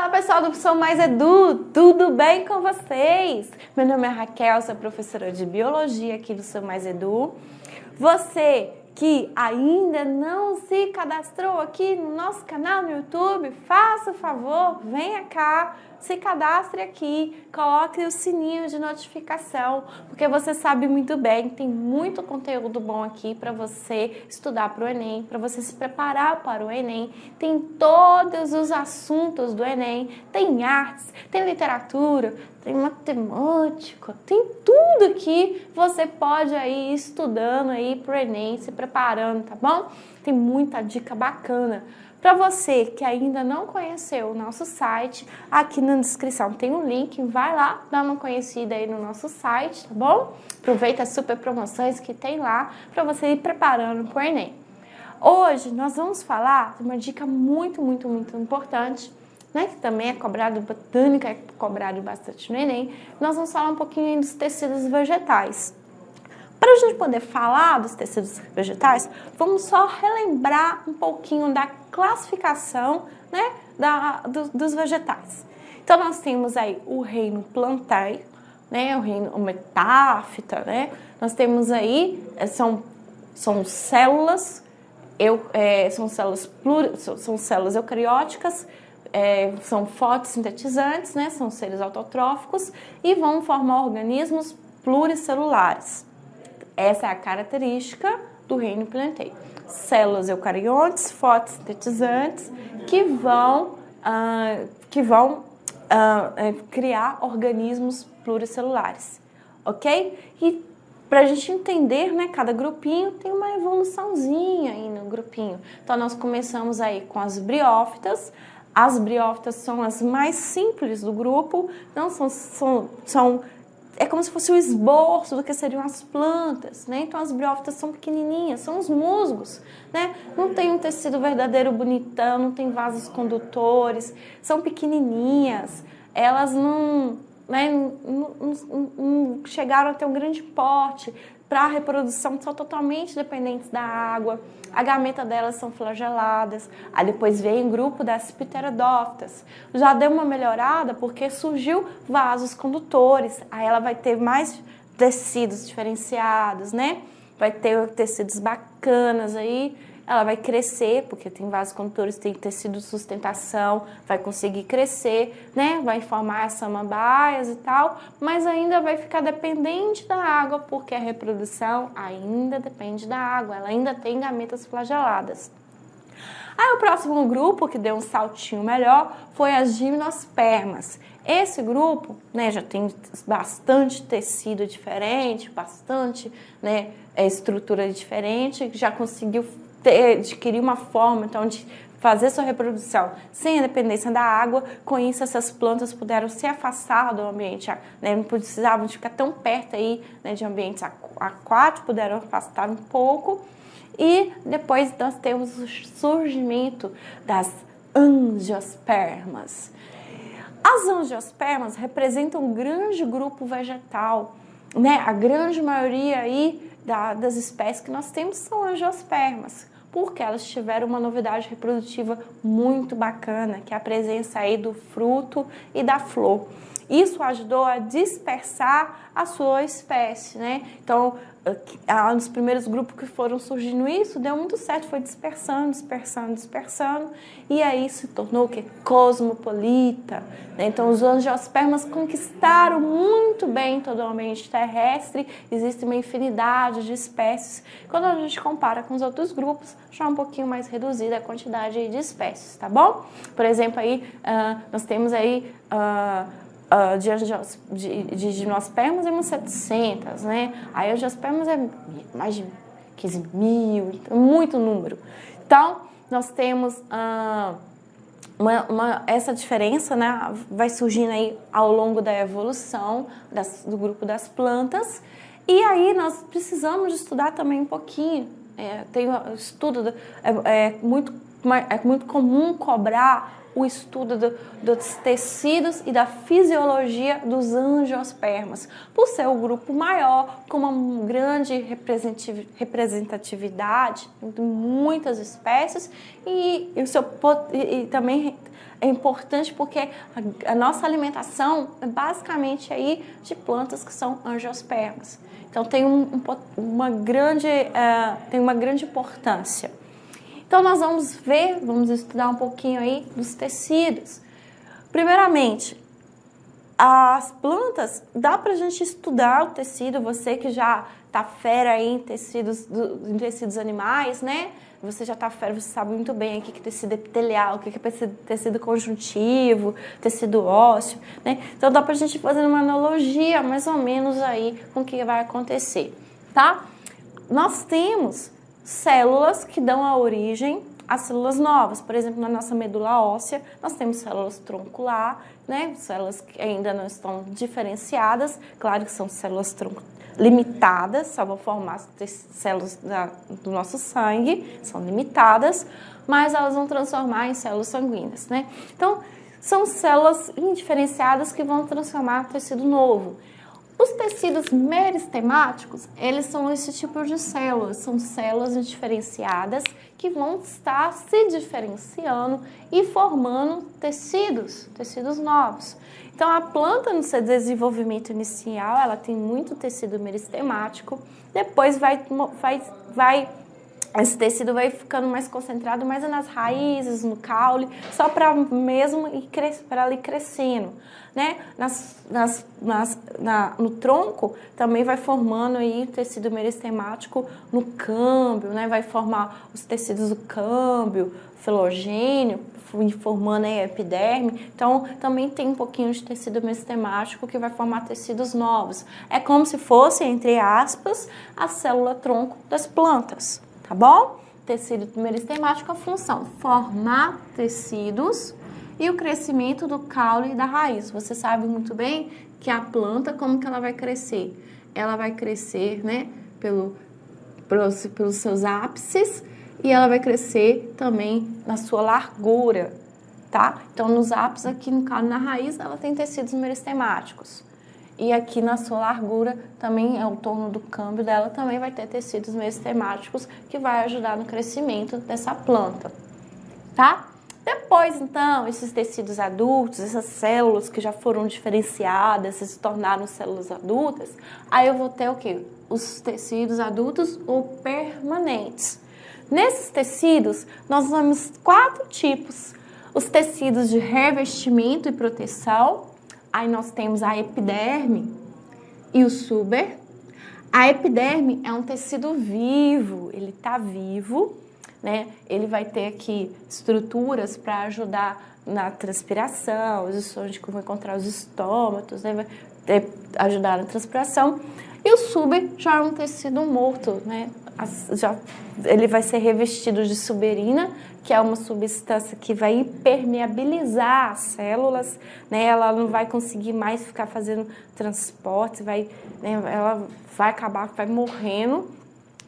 Fala pessoal do Sou Mais Edu, tudo bem com vocês? Meu nome é Raquel, sou professora de Biologia aqui do Sou Mais Edu. Você que ainda não se cadastrou aqui no nosso canal no YouTube, faça o favor, venha cá, se cadastre aqui, coloque o sininho de notificação, porque você sabe muito bem, tem muito conteúdo bom aqui para você estudar para o Enem, para você se preparar para o Enem. Tem todos os assuntos do Enem, tem artes, tem literatura, tem matemática, tem tudo que você pode aí ir estudando aí para o Enem, se preparando, tá bom? Tem muita dica bacana. Para você que ainda não conheceu o nosso site, aqui na descrição tem um link, vai lá, dá uma conhecida aí no nosso site, tá bom? Aproveita as super promoções que tem lá para você ir preparando para o Enem. Hoje nós vamos falar de uma dica muito importante, né, que também é cobrado, botânica é cobrado bastante no Enem. Nós vamos falar um pouquinho aí dos tecidos vegetais. Para a gente poder falar dos tecidos vegetais, vamos só relembrar um pouquinho da classificação, né, dos vegetais. Então, nós temos aí o reino Plantae, né, o reino Metáfita, né, nós temos aí, são células, são células eucarióticas, são fotossintetizantes, né, são seres autotróficos e vão formar organismos pluricelulares. Essa é a característica do reino Plantae. Células eucariontes, fotossintetizantes, que vão criar organismos pluricelulares, ok? E para a gente entender, né, cada grupinho tem uma evoluçãozinha aí no grupinho. Então, nós começamos aí com as briófitas. As briófitas são as mais simples do grupo, não é como se fosse o esboço do que seriam as plantas, né? Então as briófitas são pequenininhas, são os musgos, né? Não tem um tecido verdadeiro bonitão, não tem vasos condutores, são pequenininhas, elas não chegaram a ter um grande porte. Para a reprodução são totalmente dependentes da água, a gameta delas são flageladas. Aí depois vem o grupo das pterodófitas. Já deu uma melhorada porque surgiu vasos condutores, aí ela vai ter mais tecidos diferenciados, né? Vai ter tecidos bacanas aí, ela vai crescer, porque tem vasos condutores, tem tecido de sustentação, vai conseguir crescer, né? Vai formar as samambaias e tal, mas ainda vai ficar dependente da água, porque a reprodução ainda depende da água, ela ainda tem gametas flageladas. Aí o próximo grupo, que deu um saltinho melhor, foi as gimnospermas. Esse grupo, né, já tem bastante tecido diferente, bastante, né, estrutura diferente, já conseguiu adquirir uma forma, então, de fazer sua reprodução sem a dependência da água. Com isso, essas plantas puderam se afastar do ambiente, né, não precisavam de ficar tão perto aí, né, de ambientes aquáticos, puderam afastar um pouco. E depois nós temos o surgimento das angiospermas. As angiospermas representam um grande grupo vegetal, né? A grande maioria aí das espécies que nós temos são angiospermas, porque elas tiveram uma novidade reprodutiva muito bacana, que é a presença aí do fruto e da flor. Isso ajudou a dispersar a sua espécie, né? Então, nos primeiros grupos que foram surgindo isso, deu muito certo, foi dispersando, e aí se tornou o quê? Cosmopolita, né? Então, os angiospermas conquistaram muito bem todo o ambiente terrestre, existe uma infinidade de espécies. Quando a gente compara com os outros grupos, já é um pouquinho mais reduzida a quantidade de espécies, tá bom? Por exemplo, aí, nós temos aí de gimnospermas é umas 700, né? Aí angiospermas é mais de 15 mil, então, muito número. Então, nós temos essa diferença, né? Vai surgindo aí ao longo da evolução do grupo das plantas. E aí nós precisamos de estudar também um pouquinho. Tem um estudo muito muito comum cobrar o estudo dos tecidos e da fisiologia dos angiospermas, por ser o grupo maior, com uma grande representatividade de muitas espécies, e também é importante porque a nossa alimentação é basicamente aí de plantas que são angiospermas. Então tem uma grande importância. Então, nós vamos estudar um pouquinho aí dos tecidos. Primeiramente, as plantas, dá pra gente estudar o tecido, você que já tá fera aí em tecidos animais, né? Você já tá fera, você sabe muito bem o que é tecido epitelial, o que é tecido conjuntivo, tecido ósseo, né? Então, dá pra gente fazer uma analogia, mais ou menos aí, com o que vai acontecer, tá? Nós temos células que dão a origem a células novas. Por exemplo, na nossa medula óssea, nós temos células troncular, né? Células que ainda não estão diferenciadas. Claro que são células limitadas, só vão formar células do nosso sangue, são limitadas, mas elas vão transformar em células sanguíneas, né? Então, são células indiferenciadas que vão transformar tecido novo. Os tecidos meristemáticos, eles são esse tipo de células, são células indiferenciadas que vão estar se diferenciando e formando tecidos novos. Então, a planta no seu desenvolvimento inicial, ela tem muito tecido meristemático, depois esse tecido vai ficando mais concentrado mais nas raízes, no caule, só para mesmo para ir crescendo, né? No tronco também vai formando aí tecido meristemático no câmbio, né? Vai formar os tecidos do câmbio, filogênio, formando aí a epiderme. Então, também tem um pouquinho de tecido meristemático que vai formar tecidos novos. É como se fosse, entre aspas, a célula tronco das plantas. Tá bom? Tecido meristemático, a função formar tecidos e o crescimento do caule e da raiz. Você sabe muito bem que a planta, como que ela vai crescer? Ela vai crescer, né, pelos seus ápices e ela vai crescer também na sua largura, tá? Então, nos ápices, aqui no caule e na raiz, ela tem tecidos meristemáticos. E aqui na sua largura, também, ao torno do câmbio dela, também vai ter tecidos meristemáticos que vai ajudar no crescimento dessa planta, tá? Depois, então, esses tecidos adultos, essas células que já foram diferenciadas, se tornaram células adultas, aí eu vou ter o quê? Os tecidos adultos ou permanentes. Nesses tecidos, nós temos 4 tipos. Os tecidos de revestimento e proteção. Aí nós temos a epiderme e o suber. A epiderme é um tecido vivo, ele está vivo, né? Ele vai ter aqui estruturas para ajudar na transpiração, os estômagos vão encontrar os estômatos, né? Vai ajudar na transpiração. E o suber já é um tecido morto, né? Ele vai ser revestido de suberina, que é uma substância que vai impermeabilizar as células, né? Ela não vai conseguir mais ficar fazendo transporte, né? Ela vai acabar, vai morrendo.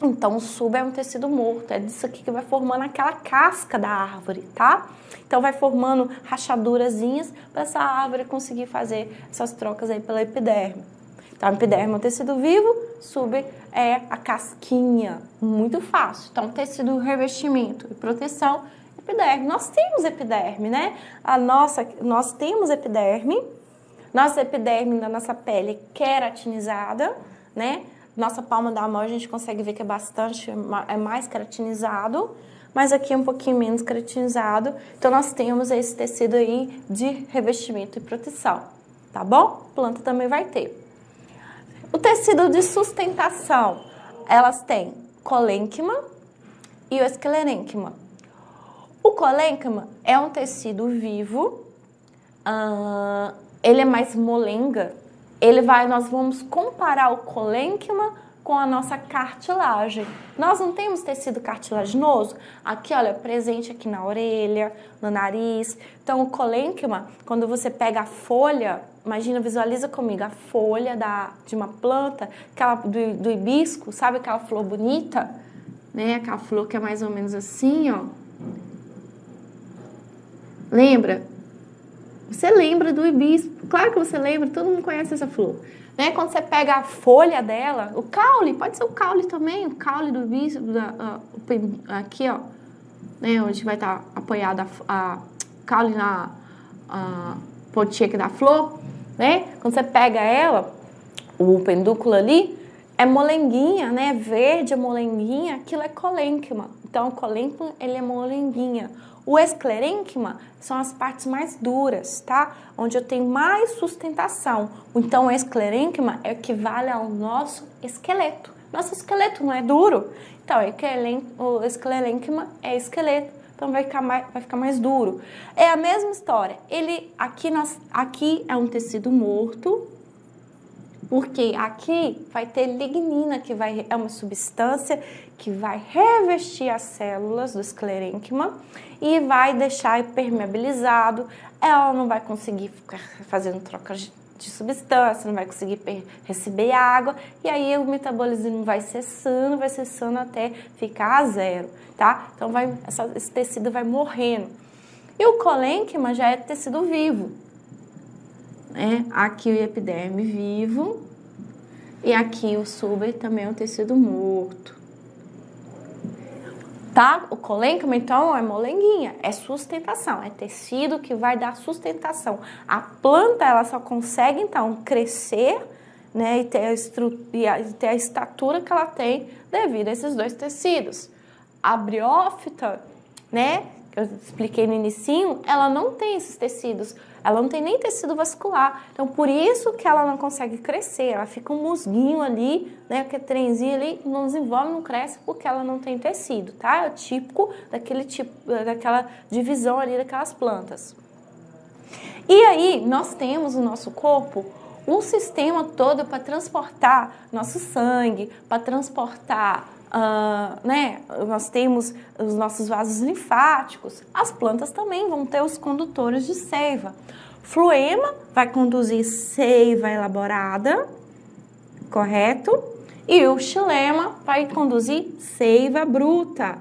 Então, o suber é um tecido morto, é disso aqui que vai formando aquela casca da árvore, tá? Então, vai formando rachadurazinhas para essa árvore conseguir fazer essas trocas aí pela epiderme. Então, a epiderme é um tecido vivo, suber é a casquinha, muito fácil. Então, tecido revestimento e proteção, epiderme. Nós temos epiderme, né? Nós temos epiderme. Nossa epiderme da nossa pele é queratinizada, né? Nossa palma da mão a gente consegue ver que é mais queratinizado, mas aqui é um pouquinho menos queratinizado. Então, nós temos esse tecido aí de revestimento e proteção, tá bom? Planta também vai ter. O tecido de sustentação, elas têm colênquima e o esclerênquima. O colênquima é um tecido vivo, ele é mais molenga. Nós vamos comparar o colênquima com a nossa cartilagem. Nós não temos tecido cartilaginoso? Aqui, olha, presente aqui na orelha, no nariz. Então, o colênquima, quando você pega a folha, imagina, visualiza comigo, a folha de uma planta, aquela do hibisco, sabe aquela flor bonita? Né? Aquela flor que é mais ou menos assim, ó. Lembra? Você lembra do hibisco? Claro que você lembra, todo mundo conhece essa flor. Né? Quando você pega a folha dela, o caule, pode ser o caule também, o caule do hibisco, aqui, ó, né, onde vai estar apoiada a caule na pontinha aqui da flor, né? Quando você pega ela, o pedúnculo ali, é molenguinha, né? Verde, é molenguinha, aquilo é colênquima. Então, o colênquima, ele é molenguinha. O esclerênquima são as partes mais duras, tá? Onde eu tenho mais sustentação. Então, o esclerênquima equivale ao nosso esqueleto. Nosso esqueleto não é duro. Então, o esclerênquima é esqueleto. Então, vai ficar mais duro. É a mesma história. Aqui é um tecido morto, porque aqui vai ter lignina, que é uma substância que vai revestir as células do esclerênquima e vai deixar impermeabilizado. Ela não vai conseguir ficar fazendo troca de substância, não vai conseguir receber água, e aí o metabolismo vai cessando até ficar a zero, tá? Então esse tecido vai morrendo. E o colênquima já é tecido vivo, né? Aqui o epiderme vivo e aqui o suber também é um tecido morto. Tá? O colênquima, então, é molenguinha, é sustentação, é tecido que vai dar sustentação. A planta, ela só consegue, então, crescer, né, e ter a estatura que ela tem devido a esses dois tecidos. A briófita, né, que eu expliquei no inicinho, ela não tem esses tecidos, ela não tem nem tecido vascular. Então, por isso que ela não consegue crescer, ela fica um musguinho ali, né, aquele trenzinho ali, não desenvolve, não cresce, porque ela não tem tecido, tá? É o típico daquela divisão ali daquelas plantas. E aí, nós temos no nosso corpo um sistema todo para transportar nosso sangue, para transportar né? Nós temos os nossos vasos linfáticos. As plantas também vão ter os condutores de seiva. Floema vai conduzir seiva elaborada, correto? E o xilema vai conduzir seiva bruta.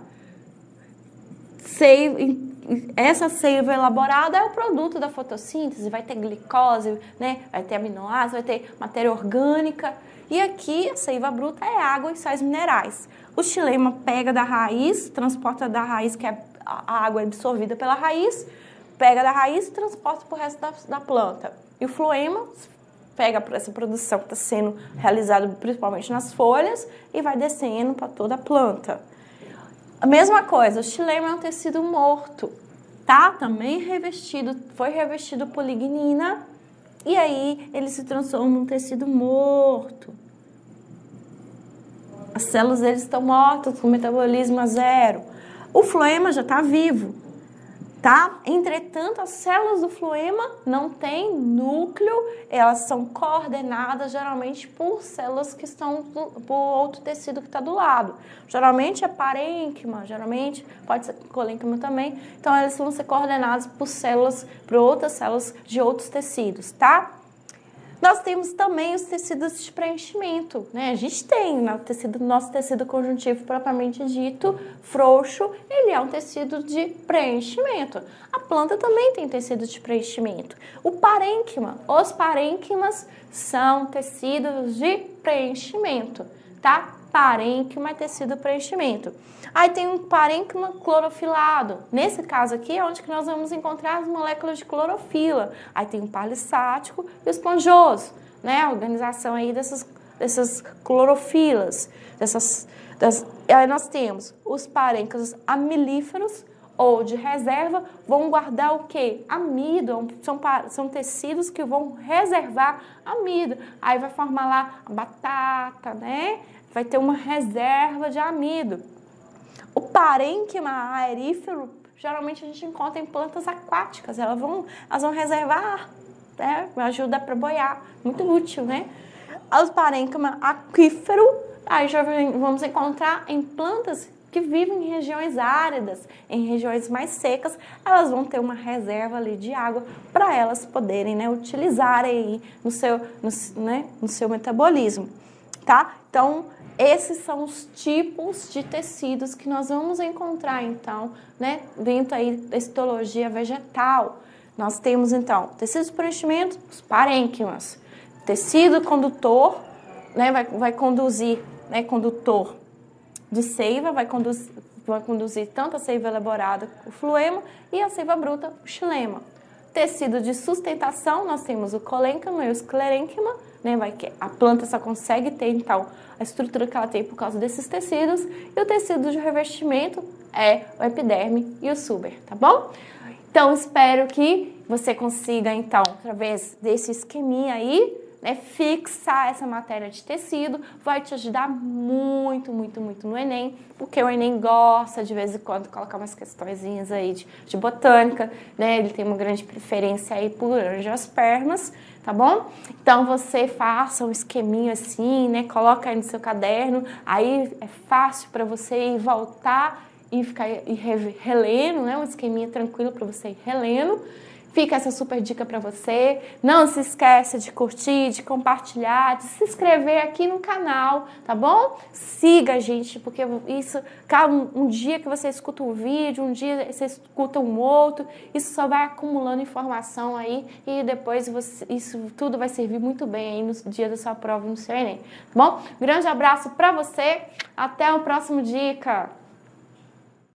Essa seiva elaborada é o produto da fotossíntese, vai ter glicose, né? Vai ter aminoácidos, vai ter matéria orgânica. E aqui a seiva bruta é água e sais minerais. O xilema pega da raiz, transporta da raiz, que é a água absorvida pela raiz, pega da raiz e transporta para o resto da planta. E o floema pega essa produção que está sendo realizada principalmente nas folhas e vai descendo para toda a planta. A mesma coisa, o xilema é um tecido morto, tá? Também foi revestido por lignina e aí ele se transforma num tecido morto. As células deles estão mortas, com metabolismo a zero. O floema já está vivo, tá? Entretanto, as células do floema não têm núcleo, elas são coordenadas geralmente por células que estão por outro tecido que está do lado. Geralmente é parênquima, geralmente pode ser colênquima também. Então, elas vão ser coordenadas por outras células de outros tecidos, tá? Nós temos também os tecidos de preenchimento, né? A gente tem nosso tecido conjuntivo propriamente dito, frouxo, ele é um tecido de preenchimento. A planta também tem tecido de preenchimento. Os parênquimas são tecidos de preenchimento, tá? Parênquima é tecido de preenchimento. Aí tem um parênquima clorofilado. Nesse caso aqui é onde que nós vamos encontrar as moléculas de clorofila. Aí tem o palissático e o esponjoso, né? A organização aí dessas clorofilas. Aí nós temos os parênquimas amilíferos ou de reserva, vão guardar o quê? Amido. São tecidos que vão reservar amido. Aí vai formar lá a batata, né? Vai ter uma reserva de amido. O parênquima aerífero, geralmente a gente encontra em plantas aquáticas. Elas vão reservar, né? Ajuda para boiar. Muito útil, né? Os parênquima aquífero, aí já vamos encontrar em plantas que vivem em regiões áridas, em regiões mais secas. Elas vão ter uma reserva ali de água para elas poderem, né, utilizarem aí no seu metabolismo, tá? Então, esses são os tipos de tecidos que nós vamos encontrar, então, né, dentro aí da histologia vegetal. Nós temos, então, tecidos de preenchimento, os parênquimas. Tecido condutor, né, vai conduzir, né, condutor de seiva, vai conduzir tanto a seiva elaborada, o floema, e a seiva bruta, o xilema. Tecido de sustentação, nós temos o colênquima e o esclerênquima, né, a planta só consegue ter, então, a estrutura que ela tem por causa desses tecidos, e o tecido de revestimento é o epiderme e o suber, tá bom? Então, espero que você consiga, então, através desse esqueminha aí, né, fixar essa matéria de tecido, vai te ajudar muito, muito, muito no Enem, porque o Enem gosta de vez em quando colocar umas questõezinhas aí de botânica, né, ele tem uma grande preferência aí por angiospermas, tá bom? Então você faça um esqueminha assim, né, coloca aí no seu caderno, aí é fácil para você ir voltar e ficar relendo, né, um esqueminha tranquilo para você ir relendo. Fica essa super dica para você. Não se esqueça de curtir, de compartilhar, de se inscrever aqui no canal, tá bom? Siga a gente, porque isso, um dia que você escuta um vídeo, um dia você escuta um outro, isso só vai acumulando informação aí e depois isso tudo vai servir muito bem aí no dia da sua prova no seu Enem, tá bom? Grande abraço para você, até o próximo dica!